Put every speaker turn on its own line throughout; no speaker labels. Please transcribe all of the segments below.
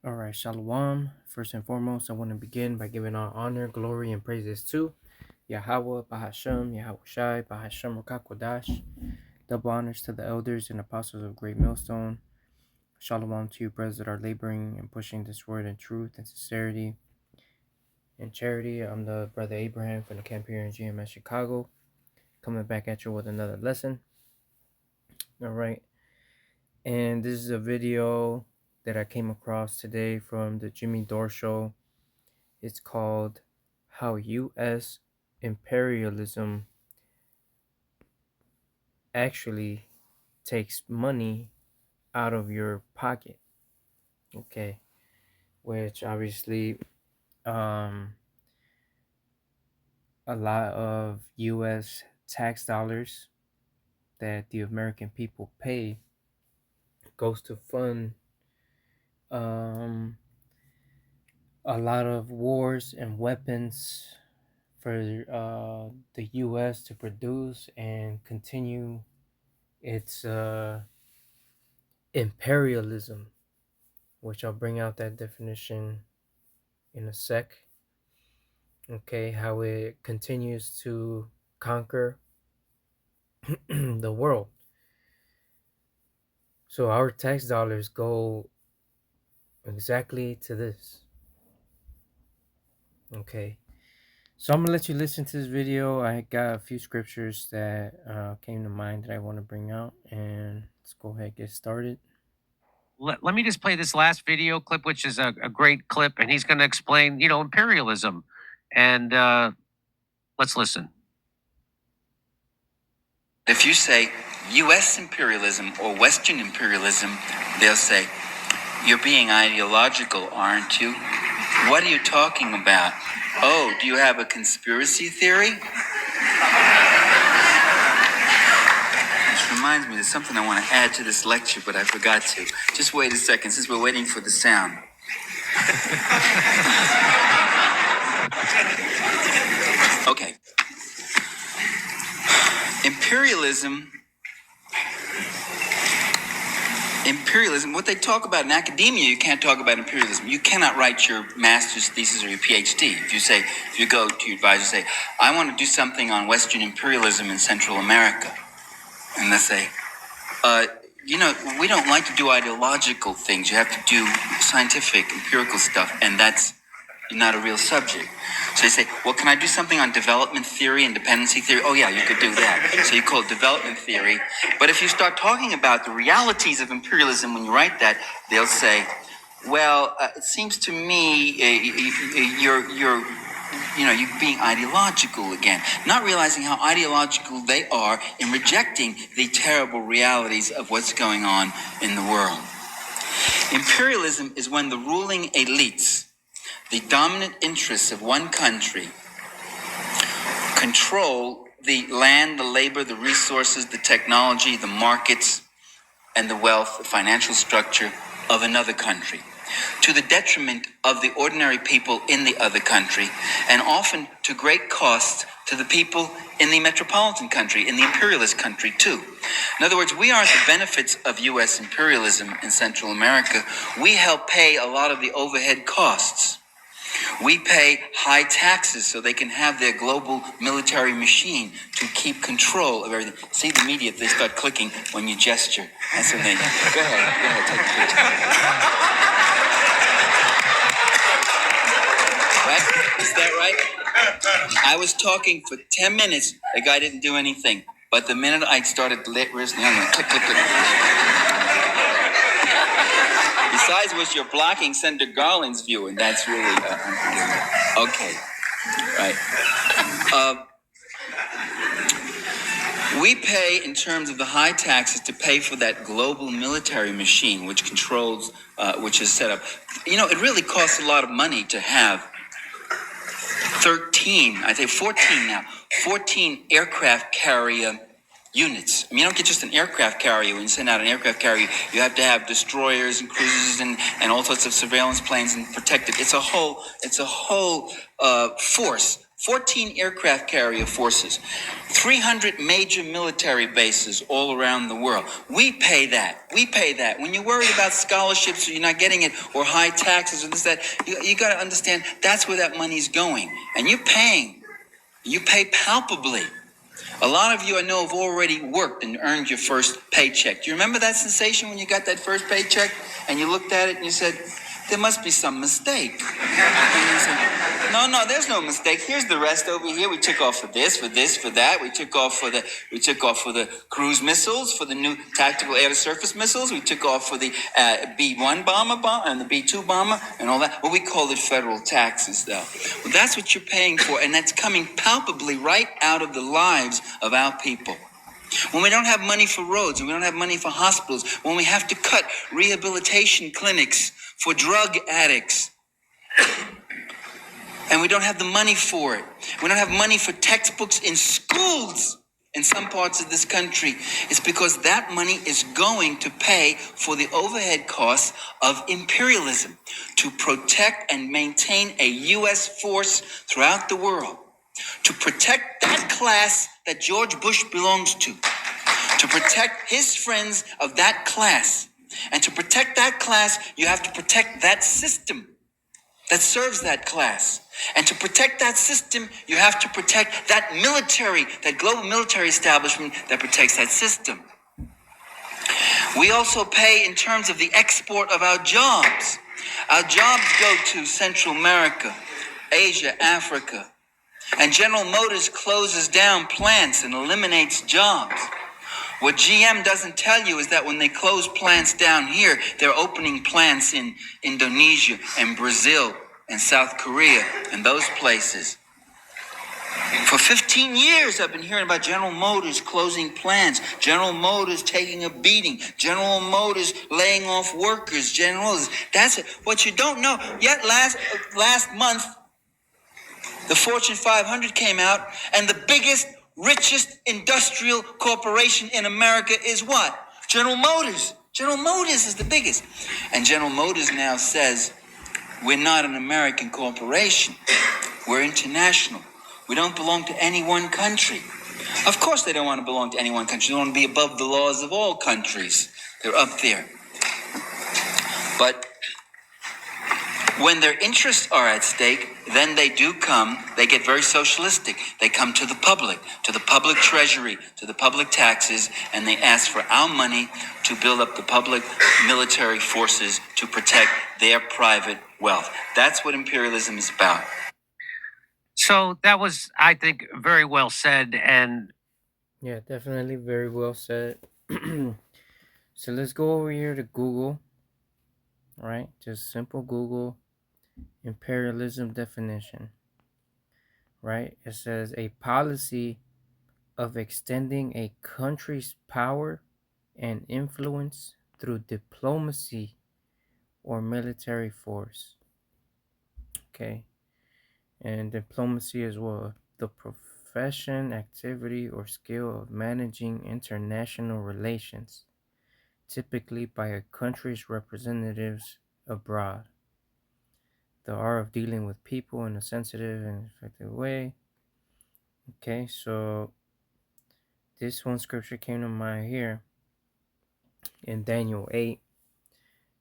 All right, Shalom. First and foremost, I want to begin by giving all honor, glory, and praises to Yahweh, Bahashem, Yahweh Shai, Bahashem Rakakwadash. Double honors to the elders and apostles of Great Millstone. Shalom to you, brothers that are laboring and pushing this word in truth and sincerity and charity. I'm the brother Abraham from the camp here in GMS Chicago, coming back at you with another lesson. All right, and this is a video that I came across today from the Jimmy Dore Show. It's called How U.S. Imperialism Actually Takes Money Out of Your Pocket. Okay. Which obviously a lot of U.S. tax dollars that the American people pay goes to fund a lot of wars and weapons for the U.S. to produce and continue its imperialism, which I'll bring out that definition in a sec. Okay, how it continues to conquer the world. So our tax dollars go exactly to this. Okay. So I'm going to let you listen to this video. I got a few scriptures that came to mind that I want to bring out. And let's go ahead and get started.
Let me just play this last video clip, which is a great clip. And he's going to explain, imperialism. And let's listen.
If you say U.S. imperialism or Western imperialism, they'll say, you're being ideological, aren't you? What are you talking about? Oh, do you have a conspiracy theory? This reminds me, there's something I want to add to this lecture, but I forgot to. Just wait a second, since we're waiting for the sound. Okay. Imperialism, what they talk about in academia, you can't talk about imperialism. You cannot write your master's thesis or your PhD. If you go to your advisor and say, I want to do something on Western imperialism in Central America. And they say, we don't like to do ideological things. You have to do scientific, empirical stuff, and that's not a real subject. So you say, well, can I do something on development theory and dependency theory? Oh, yeah, you could do that. So you call it development theory. But if you start talking about the realities of imperialism when you write that, they'll say, well, it seems to me you're being ideological again, not realizing how ideological they are in rejecting the terrible realities of what's going on in the world. Imperialism is when the ruling elites, the dominant interests of one country, control the land, the labor, the resources, the technology, the markets, and the wealth, the financial structure of another country, to the detriment of the ordinary people in the other country, and often to great cost to the people in the metropolitan country, in the imperialist country too. In other words, we aren't the benefits of U.S. imperialism in Central America. We help pay a lot of the overhead costs. We pay high taxes so they can have their global military machine to keep control of everything. See the media, they start clicking when you gesture. That's what they do. Go ahead, take the picture. Right? Is that right? I was talking for 10 minutes. The guy didn't do anything. But the minute I started listening, I'm going click, click, click. Besides which, you're blocking Senator Garland's view, and that's really okay. Right. We pay in terms of the high taxes to pay for that global military machine, which controls, which is set up. It really costs a lot of money to have 14 aircraft carrier units. I mean, you don't get just an aircraft carrier. When you send out an aircraft carrier, you have to have destroyers and cruisers and all sorts of surveillance planes and protect it. It's a whole force 14 aircraft carrier forces, 300 major military bases all around the world. We pay that. We pay that. When you're worried about scholarships or you're not getting it, or high taxes or this, that, you got to understand that's where that money's going. And you're paying. You pay palpably. A lot of you I know have already worked and earned your first paycheck. Do you remember that sensation when you got that first paycheck and you looked at it and you said, there must be some mistake? And you said, no, there's no mistake. Here's the rest over here. We took off for this, for this, for that. We took off for the cruise missiles, for the new tactical air-to-surface missiles. We took off for the B-1 bomber and the B-2 bomber and all that. Well, we called it federal taxes, though. Well, that's what you're paying for, and that's coming palpably right out of the lives of our people. When we don't have money for roads, and we don't have money for hospitals, when we have to cut rehabilitation clinics for drug addicts, and we don't have the money for it. We don't have money for textbooks in schools in some parts of this country. It's because that money is going to pay for the overhead costs of imperialism, to protect and maintain a U.S. force throughout the world, to protect that class that George Bush belongs to protect his friends of that class. And to protect that class, you have to protect that system that serves that class. And to protect that system, you have to protect that military, that global military establishment that protects that system. We also pay in terms of the export of our jobs. Our jobs go to Central America, Asia, Africa. And General Motors closes down plants and eliminates jobs. What GM doesn't tell you is that when they close plants down here, they're opening plants in Indonesia and Brazil and South Korea and those places. For 15 years, I've been hearing about General Motors closing plants, General Motors taking a beating, General Motors laying off workers, General Motors. That's it. What you don't know, yet last month, the Fortune 500 came out, and the biggest, richest industrial corporation in America is what? General Motors. General Motors is the biggest. And General Motors now says, we're not an American corporation. We're international. We don't belong to any one country. Of course they don't want to belong to any one country. They want to be above the laws of all countries. They're up there. But when their interests are at stake, then they get very socialistic. They come to the public treasury, to the public taxes, and they ask for our money to build up the public military forces to protect their private wealth. That's what imperialism is about.
So that was, I think, very well said. And
Yeah, definitely very well said. So let's go over here to Google. All right, just simple Google imperialism definition. Right, it says a policy of extending a country's power and influence through diplomacy or military force. Okay, and diplomacy is what? The profession, activity, or skill of managing international relations, typically by a country's representatives abroad. The art of dealing with people in a sensitive and effective way. Okay, so this one scripture came to mind here in Daniel 8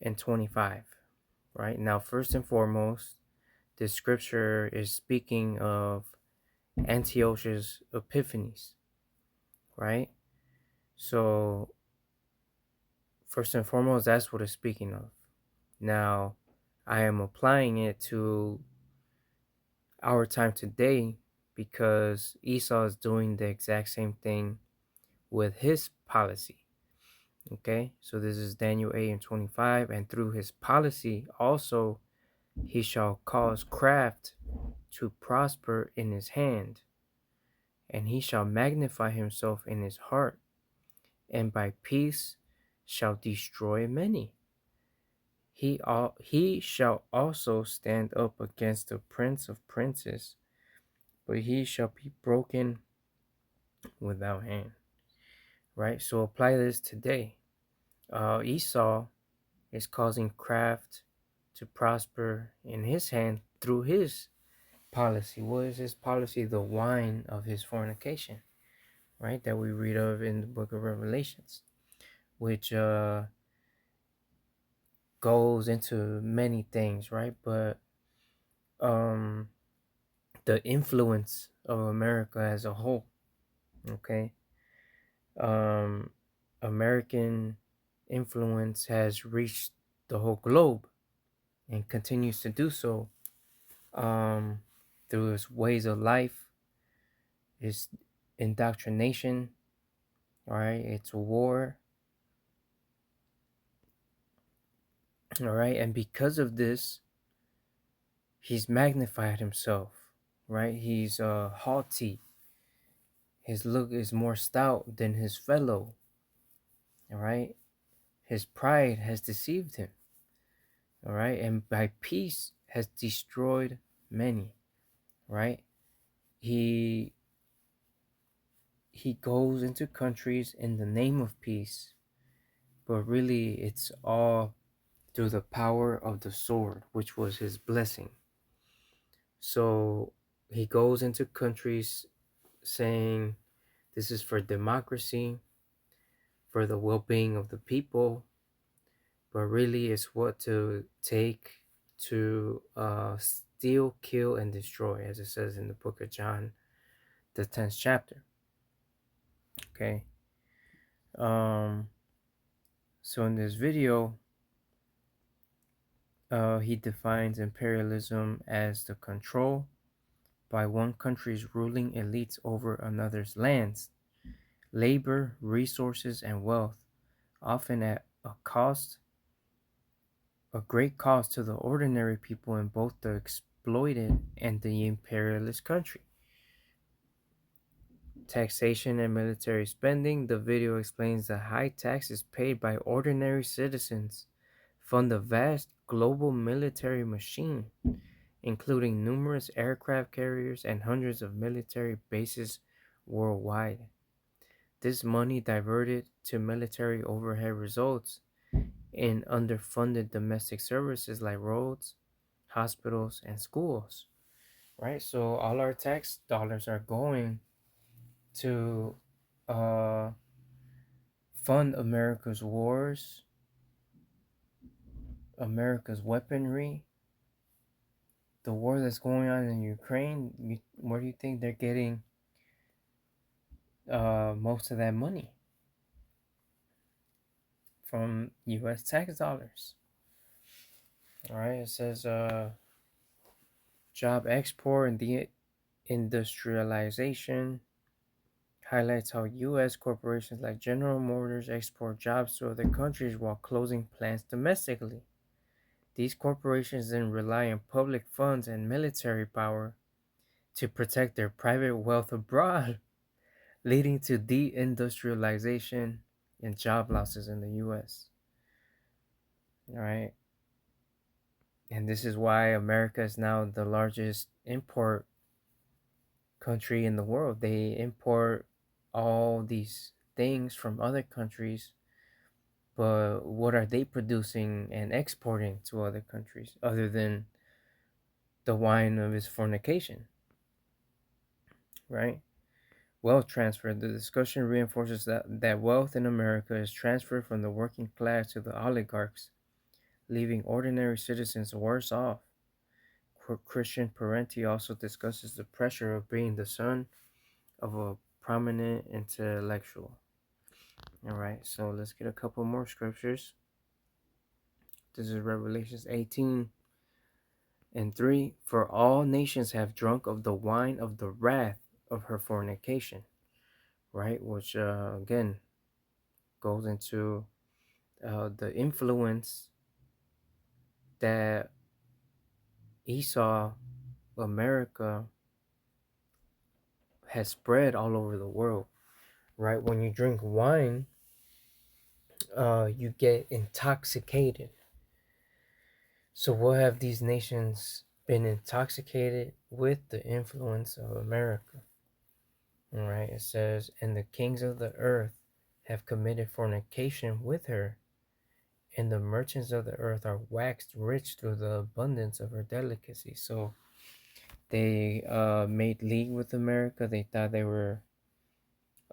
and 25. Right now, first and foremost, this scripture is speaking of Antiochus Epiphanes, right? So, first and foremost, that's what it's speaking of. Now, I am applying it to our time today because Esau is doing the exact same thing with his policy. Okay, so this is Daniel 8 and 25, and through his policy also he shall cause craft to prosper in his hand, and he shall magnify himself in his heart, and by peace shall destroy many. He shall also stand up against the prince of princes, but he shall be broken without hand. Right, so apply this today. Esau is causing craft to prosper in his hand through his policy. What is his policy? The wine of his fornication, right? That we read of in the book of Revelations, which goes into many things, right? But um, the influence of America as a whole, okay? Um, American influence has reached the whole globe and continues to do so um, through its ways of life, its indoctrination, all right, its war, all right, and because of this, he's magnified himself, right? He's haughty. His look is more stout than his fellow, all right. His pride has deceived him, all right, and by peace has destroyed many, right? He he goes into countries in the name of peace, but really it's all through the power of the sword, which was his blessing. So he goes into countries saying this is for democracy, for the well-being of the people, but really it's what to take to steal, kill, and destroy, as it says in the book of John, the 10th chapter. Okay. So in this video, he defines imperialism as the control by one country's ruling elites over another's lands, labor, resources, and wealth, often at a great cost to the ordinary people in both the exploited and the imperialist country. Taxation and military spending. The video explains the high taxes paid by ordinary citizens fund a vast global military machine, including numerous aircraft carriers and hundreds of military bases worldwide. This money diverted to military overhead results in underfunded domestic services like roads, hospitals, and schools. Right? So all our tax dollars are going to uh, fund America's wars, America's weaponry, the war that's going on in Ukraine. Where do you think they're getting most of that money? From U.S. tax dollars. All right, it says job export and deindustrialization highlights how U.S. corporations like General Motors export jobs to other countries while closing plants domestically. These corporations then rely on public funds and military power to protect their private wealth abroad, leading to deindustrialization and job losses in the U.S. All right. And this is why America is now the largest import country in the world. They import all these things from other countries, but what are they producing and exporting to other countries other than the wine of his fornication, right? Wealth transfer. The discussion reinforces that wealth in America is transferred from the working class to the oligarchs, leaving ordinary citizens worse off. Christian Parenti also discusses the pressure of being the son of a prominent intellectual. All right, so let's get a couple more scriptures. This is Revelations 18:3. For all nations have drunk of the wine of the wrath of her fornication, right? Which again goes into the influence that Esau, America, has spread all over the world, right? When you drink wine, you get intoxicated. So what have these nations been intoxicated with? The influence of America. All right, it says, and the kings of the earth have committed fornication with her, and the merchants of the earth are waxed rich through the abundance of her delicacy. So They made league with America. They thought they were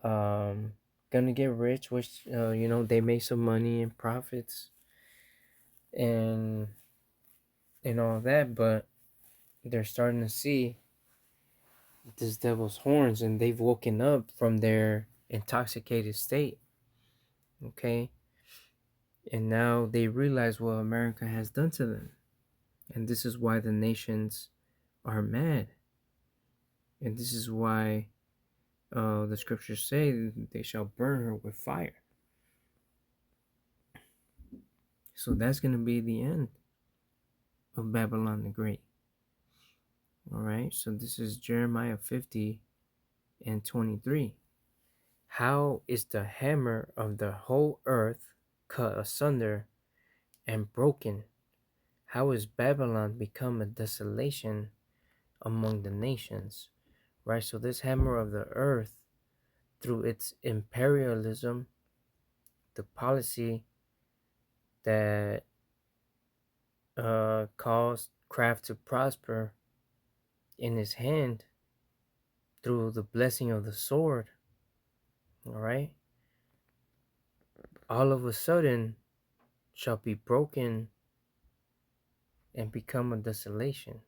gonna get rich, which they made some money and profits and all that, but they're starting to see this devil's horns, and they've woken up from their intoxicated state. Okay, and now they realize what America has done to them, and this is why the nations are mad, and this is why the scriptures say they shall burn her with fire. So that's going to be the end of Babylon the Great. All right, so this is Jeremiah 50 and 23. How is the hammer of the whole earth cut asunder and broken? How is Babylon become a desolation among the nations? Right, so this hammer of the earth, through its imperialism, the policy that caused craft to prosper in his hand through the blessing of the sword, all right, all of a sudden shall be broken and become a desolation,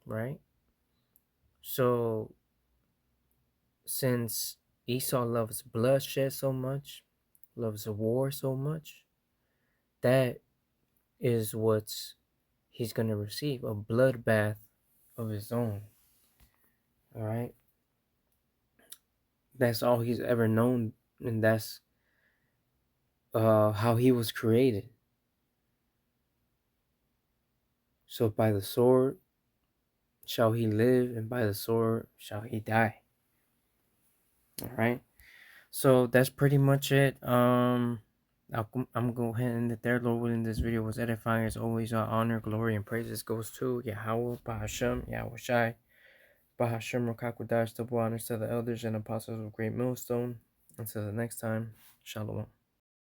right? So since Esau loves bloodshed so much, loves a war so much, that is what's he's going to receive, a bloodbath of his own. All right, that's all he's ever known, and that's how he was created. So by the sword shall he live, and by the sword shall he die. All right, so that's pretty much it. I'm gonna go ahead and end it there. Lord willing, this video was edifying. As always, our honor, glory, and praises goes to Yahweh, Bahashem, Yahweh Shai, Bahashem, Rakakwadash, double honors to the elders and apostles of Great Millstone. Until the next time, Shalom.